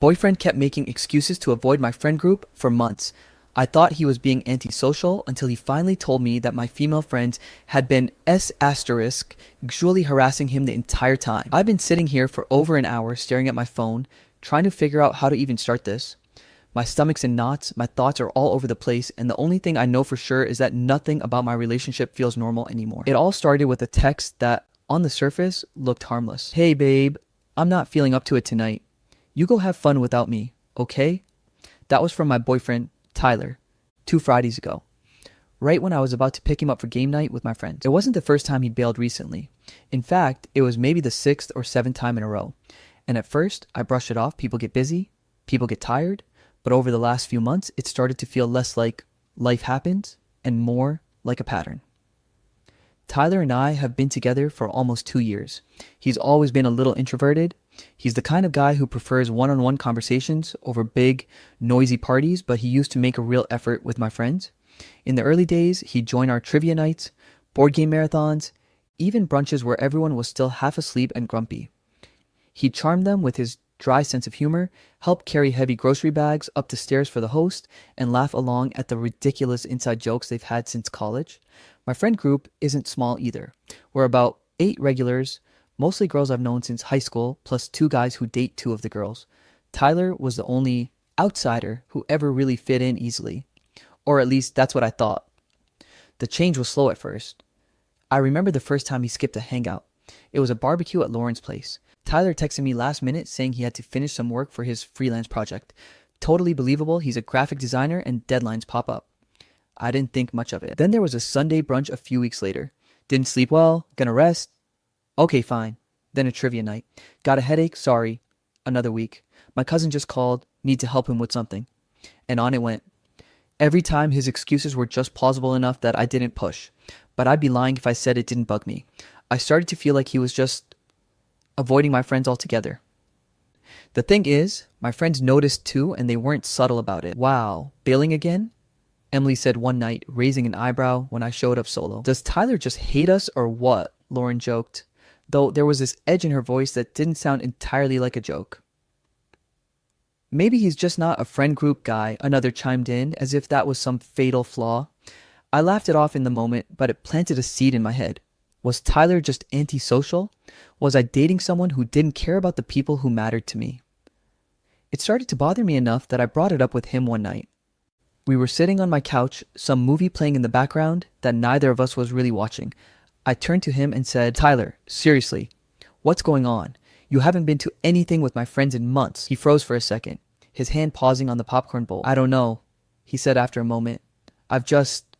Boyfriend kept making excuses to avoid my friend group for months. I thought he was being antisocial until he finally told me that my female friends had been xually harassing him the entire time. I've been sitting here for over an hour staring at my phone, trying to figure out how to even start this. My stomach's in knots, my thoughts are all over the place, and the only thing I know for sure is that nothing about my relationship feels normal anymore. It all started with a text that, on the surface, looked harmless. "Hey babe, I'm not feeling up to it tonight. You go have fun without me, okay?" That was from my boyfriend, Tyler, 2 Fridays ago, right when I was about to pick him up for game night with my friends. It wasn't the first time he bailed recently. In fact, it was maybe the 6th or 7th time in a row. And at first, I brushed it off. People get busy, people get tired, but over the last few months, it started to feel less like life happens and more like a pattern. Tyler and I have been together for almost 2 years. He's always been a little introverted. He's the kind of guy who prefers one-on-one conversations over big, noisy parties, but he used to make a real effort with my friends. In the early days, he'd join our trivia nights, board game marathons, even brunches where everyone was still half asleep and grumpy. He'd charm them with his dry sense of humor, help carry heavy grocery bags up the stairs for the host, and laugh along at the ridiculous inside jokes they've had since college. My friend group isn't small either. We're about 8 regulars, mostly girls I've known since high school, plus 2 guys who date 2 of the girls. Tyler was the only outsider who ever really fit in easily. Or at least that's what I thought. The change was slow at first. I remember the first time he skipped a hangout. It was a barbecue at Lauren's place. Tyler texted me last minute saying he had to finish some work for his freelance project. Totally believable, he's a graphic designer and deadlines pop up. I didn't think much of it. Then there was a Sunday brunch a few weeks later. Didn't sleep well, gonna rest. Okay, fine. Then a trivia night. Got a headache, sorry. Another week. My cousin just called, need to help him with something. And on it went. Every time his excuses were just plausible enough that I didn't push. But I'd be lying if I said it didn't bug me. I started to feel like he was just avoiding my friends altogether. The thing is, my friends noticed too, and they weren't subtle about it. "Wow, bailing again?" Emily said one night, raising an eyebrow when I showed up solo. "Does Tyler just hate us or what?" Lauren joked, though there was this edge in her voice that didn't sound entirely like a joke. "Maybe he's just not a friend group guy," another chimed in, as if that was some fatal flaw. I laughed it off in the moment, but it planted a seed in my head. Was Tyler just antisocial? Was I dating someone who didn't care about the people who mattered to me? It started to bother me enough that I brought it up with him one night. We were sitting on my couch, some movie playing in the background that neither of us was really watching. I turned to him and said, "Tyler, seriously, what's going on? You haven't been to anything with my friends in months." He froze for a second, his hand pausing on the popcorn bowl. "I don't know," he said after a moment. "I've just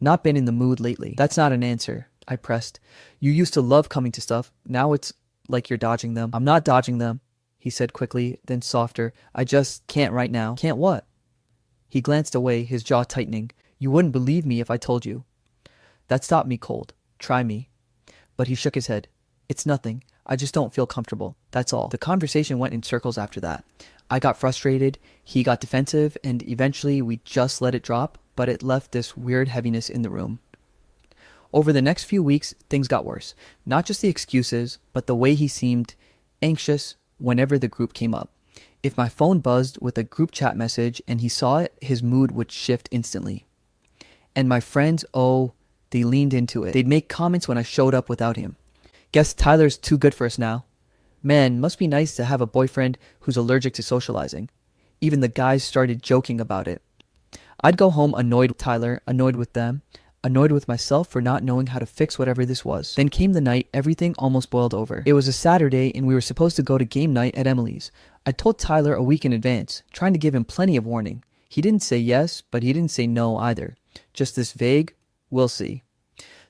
not been in the mood lately." "That's not an answer," I pressed. "You used to love coming to stuff. Now it's like you're dodging them." "I'm not dodging them," he said quickly, then softer. "I just can't right now." "Can't what?" He glanced away, his jaw tightening. "You wouldn't believe me if I told you." That stopped me cold. Try me. But he shook his head. "It's nothing. I just don't feel comfortable. That's all." The conversation went in circles after that. I got frustrated, he got defensive, and eventually we just let it drop, but it left this weird heaviness in the room. Over the next few weeks, things got worse. Not just the excuses, but the way he seemed anxious whenever the group came up. If my phone buzzed with a group chat message and he saw it, his mood would shift instantly. And my friends, oh, they leaned into it. They'd make comments when I showed up without him. "Guess Tyler's too good for us now. Man, must be nice to have a boyfriend who's allergic to socializing." Even the guys started joking about it. I'd go home annoyed with Tyler, annoyed with them, annoyed with myself for not knowing how to fix whatever this was. Then came the night everything almost boiled over. It was a Saturday and we were supposed to go to game night at Emily's. I told Tyler a week in advance, trying to give him plenty of warning. He didn't say yes, but he didn't say no either. Just this vague, "We'll see."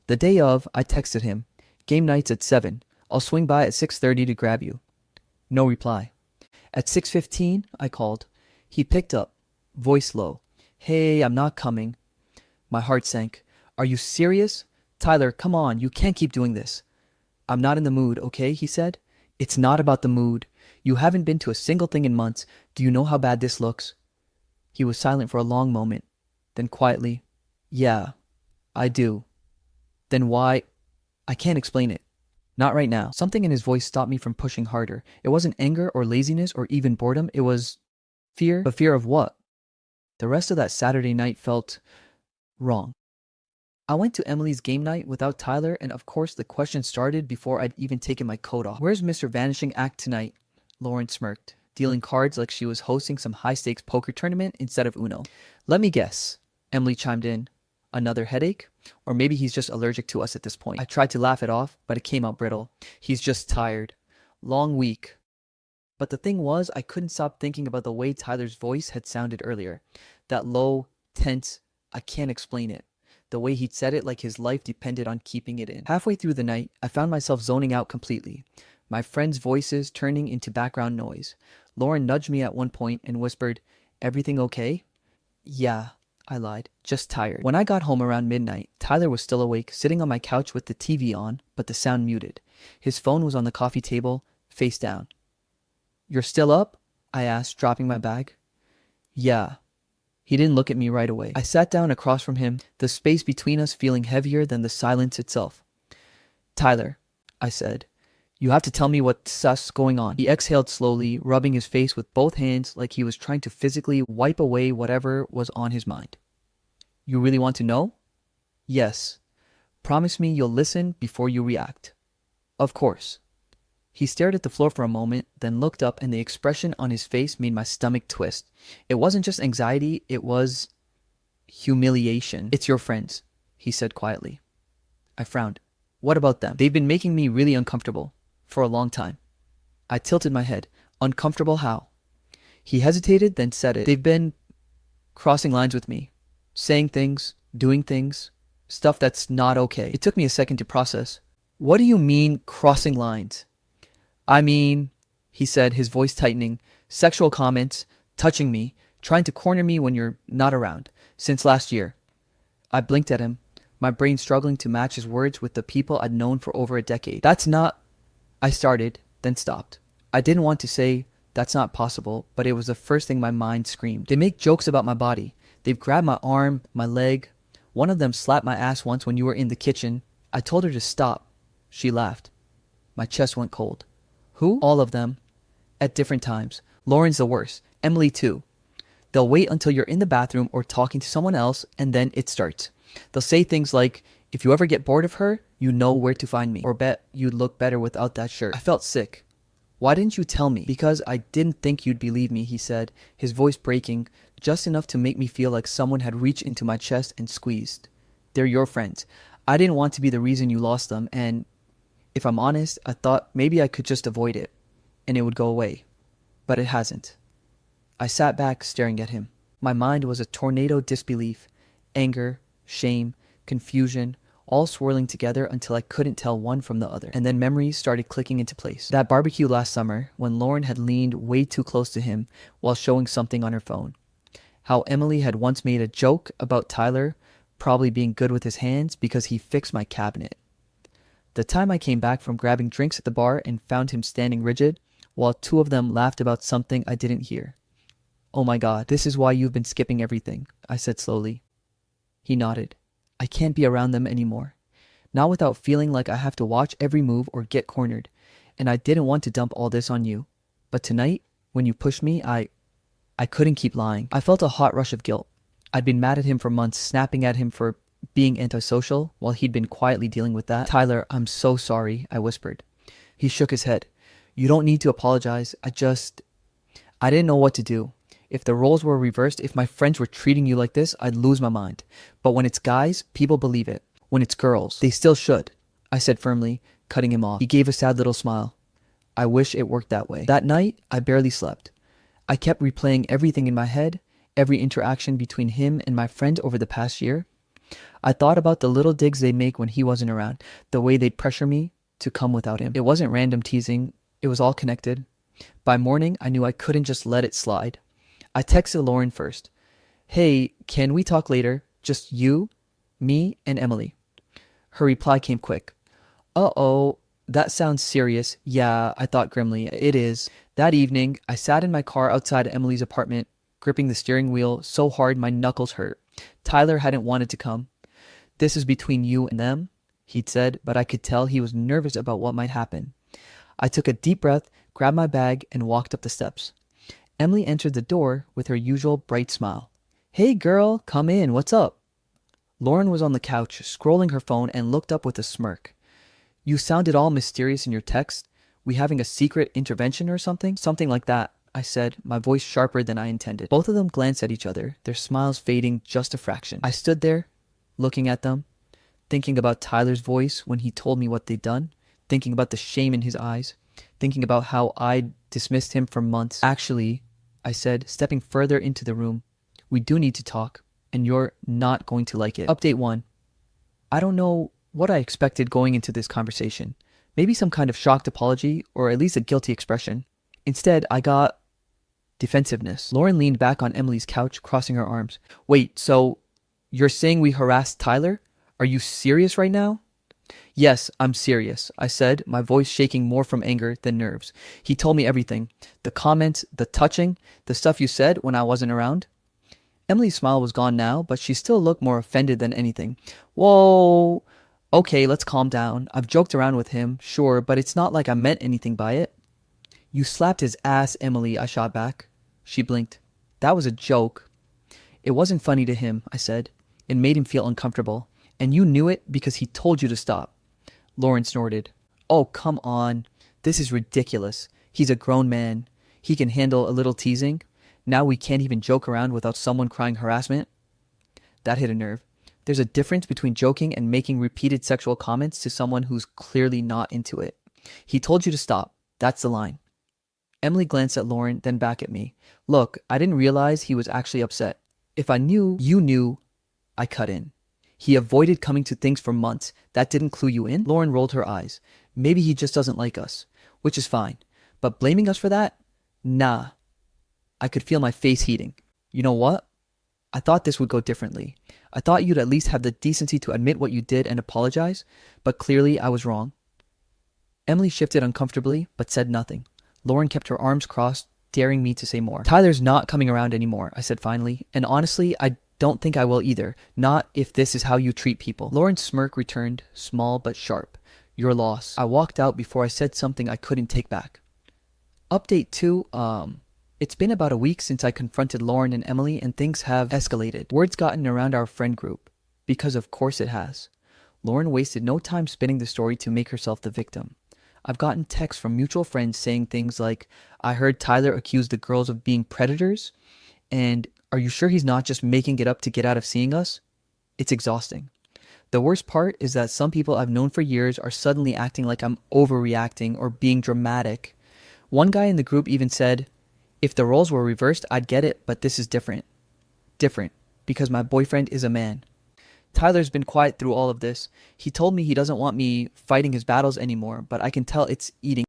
The day of, I texted him, "Game night's at 7. I'll swing by at 6:30 to grab you." No reply. At 6:15, I called. He picked up, voice low. "Hey, I'm not coming." My heart sank. "Are you serious? Tyler, come on, you can't keep doing this." "I'm not in the mood, okay?" he said. "It's not about the mood. You haven't been to a single thing in months. Do you know how bad this looks?" He was silent for a long moment. Then quietly, "Yeah, I do." "Then why?" "I can't explain it." Not right now. Something in his voice stopped me from pushing harder. It wasn't anger or laziness or even boredom. It was fear. But fear of what? The rest of that Saturday night felt wrong. I went to Emily's game night without Tyler, and of course the question started before I'd even taken my coat off. "Where's Mr. Vanishing Act tonight?" Lauren smirked, dealing cards like she was hosting some high-stakes poker tournament instead of Uno. "Let me guess," Emily chimed in. "Another headache? Or maybe he's just allergic to us at this point." I tried to laugh it off, but it came out brittle. "He's just tired. Long week." But the thing was, I couldn't stop thinking about the way Tyler's voice had sounded earlier. That low, tense, I can't explain it. The way he'd said it like his life depended on keeping it in. Halfway through the night, I found myself zoning out completely. My friends' voices turning into background noise. Lauren nudged me at one point and whispered, "Everything okay?" "Yeah," I lied. "Just tired." When I got home around midnight, Tyler was still awake, sitting on my couch with the TV on, but the sound muted. His phone was on the coffee table, face down. "You're still up?" I asked, dropping my bag. "Yeah." He didn't look at me right away. I sat down across from him, the space between us feeling heavier than the silence itself. "Tyler," I said, "you have to tell me what's going on." He exhaled slowly, rubbing his face with both hands like he was trying to physically wipe away whatever was on his mind. "You really want to know?" "Yes." "Promise me you'll listen before you react." "Of course." He stared at the floor for a moment, then looked up, and the expression on his face made my stomach twist. It wasn't just anxiety, it was humiliation. "It's your friends," he said quietly. I frowned. "What about them?" "They've been making me really uncomfortable. For a long time." I tilted my head. "Uncomfortable how?" He hesitated, then said it. "They've been crossing lines with me. Saying things, doing things, stuff that's not okay." It took me a second to process. "What do you mean, crossing lines?" "I mean," he said, his voice tightening, "sexual comments, touching me, trying to corner me when you're not around. Since last year." I blinked at him, my brain struggling to match his words with the people I'd known for over a decade. "That's not..." I started, then stopped. I didn't want to say, "That's not possible," but it was the first thing my mind screamed. "They make jokes about my body. They've grabbed my arm, my leg. One of them slapped my ass once when you were in the kitchen. I told her to stop. She laughed." My chest went cold. "Who?" "All of them. At different times. Lauren's the worst. Emily too. They'll wait until you're in the bathroom or talking to someone else, and then it starts. They'll say things like, 'If you ever get bored of her, you know where to find me,' or 'Bet you'd look better without that shirt.'" I felt sick. "Why didn't you tell me?" "Because I didn't think you'd believe me," he said, his voice breaking, just enough to make me feel like someone had reached into my chest and squeezed. "They're your friends. I didn't want to be the reason you lost them, and if I'm honest, I thought maybe I could just avoid it, and it would go away. But it hasn't." I sat back, staring at him. My mind was a tornado disbelief, anger, shame, confusion, all swirling together until I couldn't tell one from the other. And then memories started clicking into place. That barbecue last summer, when Lauren had leaned way too close to him while showing something on her phone. How Emily had once made a joke about Tyler probably being good with his hands because he fixed my cabinet. The time I came back from grabbing drinks at the bar and found him standing rigid, while two of them laughed about something I didn't hear. "Oh my God, this is why you've been skipping everything," I said slowly. He nodded. "I can't be around them anymore. Not without feeling like I have to watch every move or get cornered. And I didn't want to dump all this on you. But tonight, when you pushed me, I couldn't keep lying." I felt a hot rush of guilt. I'd been mad at him for months, snapping at him for being antisocial while he'd been quietly dealing with that. "Tyler, I'm so sorry," I whispered. He shook his head. "You don't need to apologize. I didn't know what to do. If the roles were reversed, if my friends were treating you like this, I'd lose my mind. But when it's guys, people believe it. When it's girls, they still should," I said firmly, cutting him off. He gave a sad little smile. "I wish it worked that way." That night, I barely slept. I kept replaying everything in my head, every interaction between him and my friends over the past year. I thought about the little digs they make when he wasn't around, the way they'd pressure me to come without him. It wasn't random teasing, it was all connected. By morning, I knew I couldn't just let it slide. I texted Lauren first. "Hey, can we talk later? Just you, me, and Emily." Her reply came quick. "Uh-oh, that sounds serious." "Yeah," I thought grimly. "It is." That evening, I sat in my car outside Emily's apartment, gripping the steering wheel so hard my knuckles hurt. Tyler hadn't wanted to come. "This is between you and them," he'd said, but I could tell he was nervous about what might happen. I took a deep breath, grabbed my bag, and walked up the steps. Emily entered the door with her usual bright smile. "Hey girl, come in, what's up?" Lauren was on the couch, scrolling her phone, and looked up with a smirk. "You sounded all mysterious in your text. We having a secret intervention or something?" "Something like that," I said, my voice sharper than I intended. Both of them glanced at each other, their smiles fading just a fraction. I stood there, looking at them, thinking about Tyler's voice when he told me what they'd done, thinking about the shame in his eyes, thinking about how I'd dismissed him for months. "Actually," I said, stepping further into the room, "we do need to talk, and you're not going to like it." Update 1. I don't know what I expected going into this conversation. Maybe some kind of shocked apology, or at least a guilty expression. Instead, I got defensiveness. Lauren leaned back on Emily's couch, crossing her arms. "Wait, so you're saying we harassed Tyler? Are you serious right now?" "Yes, I'm serious," I said, my voice shaking more from anger than nerves. "He told me everything. The comments, the touching, the stuff you said when I wasn't around." Emily's smile was gone now, but she still looked more offended than anything. "Whoa. Okay, let's calm down. I've joked around with him, sure, but it's not like I meant anything by it." "You slapped his ass, Emily," I shot back. She blinked. "That was a joke." "It wasn't funny to him," I said. "It made him feel uncomfortable. And you knew it because he told you to stop." Lauren snorted. "Oh, come on. This is ridiculous. He's a grown man. He can handle a little teasing. Now we can't even joke around without someone crying harassment." That hit a nerve. There's a difference between joking and making repeated sexual comments to someone who's clearly not into it. "He told you to stop. That's the line." Emily glanced at Lauren, then back at me. "Look, I didn't realize he was actually upset. If I knew you knew," I cut in. "He avoided coming to things for months. That didn't clue you in?" Lauren rolled her eyes. "Maybe he just doesn't like us, which is fine. But blaming us for that? Nah." I could feel my face heating. "You know what? I thought this would go differently. I thought you'd at least have the decency to admit what you did and apologize, but clearly I was wrong." Emily shifted uncomfortably, but said nothing. Lauren kept her arms crossed, daring me to say more. "Tyler's not coming around anymore," I said finally, "and honestly, I don't think I will either. Not if this is how you treat people." Lauren's smirk returned, small but sharp. "Your loss." I walked out before I said something I couldn't take back. Update 2, it's been about a week since I confronted Lauren and Emily, and things have escalated. Word's gotten around our friend group, because of course it has. Lauren wasted no time spinning the story to make herself the victim. I've gotten texts from mutual friends saying things like, "I heard Tyler accuse the girls of being predators," and "Are you sure he's not just making it up to get out of seeing us?" It's exhausting. The worst part is that some people I've known for years are suddenly acting like I'm overreacting or being dramatic. One guy in the group even said, "If the roles were reversed, I'd get it, but this is different." Different, because my boyfriend is a man. Tyler's been quiet through all of this. He told me he doesn't want me fighting his battles anymore, but I can tell it's eating